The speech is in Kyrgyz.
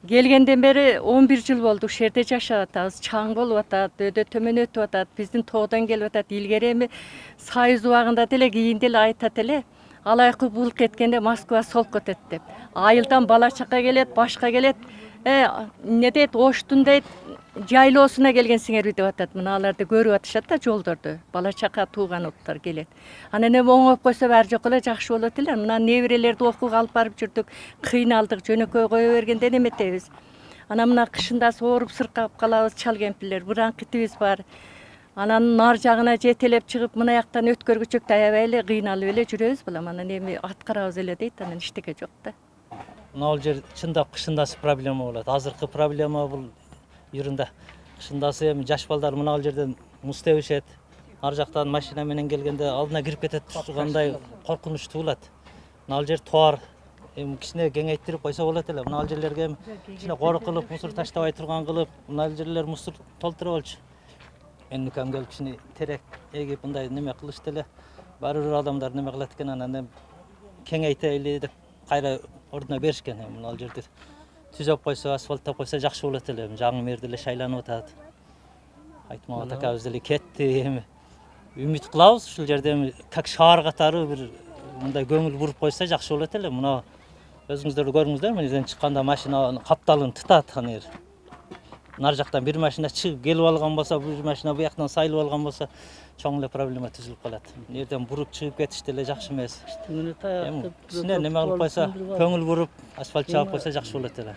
Келгенден бeri 11 жыл болду. Ушул жерде жашап атабыз. Чаң болуп атат, өйдө төмөн өтүп атат. Биздин тоодон келип атат. Илгери эми Союз убагында деле кийин деле айтат эле. Алайкы булк кеткенде Москва солк кетет деп. Айылдан бала чака келет, башка келет. Не дейт, Оштун дейт, жайлоосуна келгенсиңерби деп атат. Мына аларды көрүп атышат да жолдорду. Бала чака тууган уктар келет. Анан эми оңоп койсо баары жок эле жакшы болот эле. Мына неберелерди окууга алып барып жүрдүк. Кыйналдык, жөнөкөй кое бергенде неметебиз. Анан мына кышында сооруп сыркап калабыз, чал кемпирлер, бронхитибиз бар. Анан нар жагына жетелеп чыгып, мына жактан өткөргүчөктү аябай эле кыйналып эле жүрөбүз балам. Анан эми аткарабыз эле дейт, анан эчтеке жок да. Мына жер чындап кышындасы проблема болот. Азыркы проблема бул юрунда. Кышындасы эми жаш балдар мына жерден муз тебишет. Ар жактан машина менен келгенде алдына кирип кетет тургандай коркунучтуу болот. Мына жер тоор. Эми кичине кеңейтирип койсо болот эле. Мына жерлерге эми кичине кору кылып, мусор таштабай турган кылып, мына жерлер мусор толтуруп алчу. Эми кам келип кичине терек эгип мындай неме кылышты эле. Баары бир адамдар неме кылат экен, анан кеңейтели деп кайра ордуна беришкен. Мына жерди түзөп койсо, асфальттап койсо жакшы болот эле. Жаңы мэрди эле шайланып атат. Айтмабат акабыз деле кетти. Эми үмүт кылабыз ушул жерде эми как шаар катары бир мындай көңүл буруп койсо жакшы болот эле. Мына өзүңүздөр көрүңүздөр, менен чыкканда машина капталын тытат анер. Нар жактан бир машина чыгып келип алган болсо, бир машина бу жактан сайылып алган болсо, чоң эле проблема түзүлүп калат. Бул жерден буруп чыгып кетиш деле жакшы эмес. Эми кичине неме кылып койсо, көңүл буруп, асфальт жаап койсо жакшы болот эле.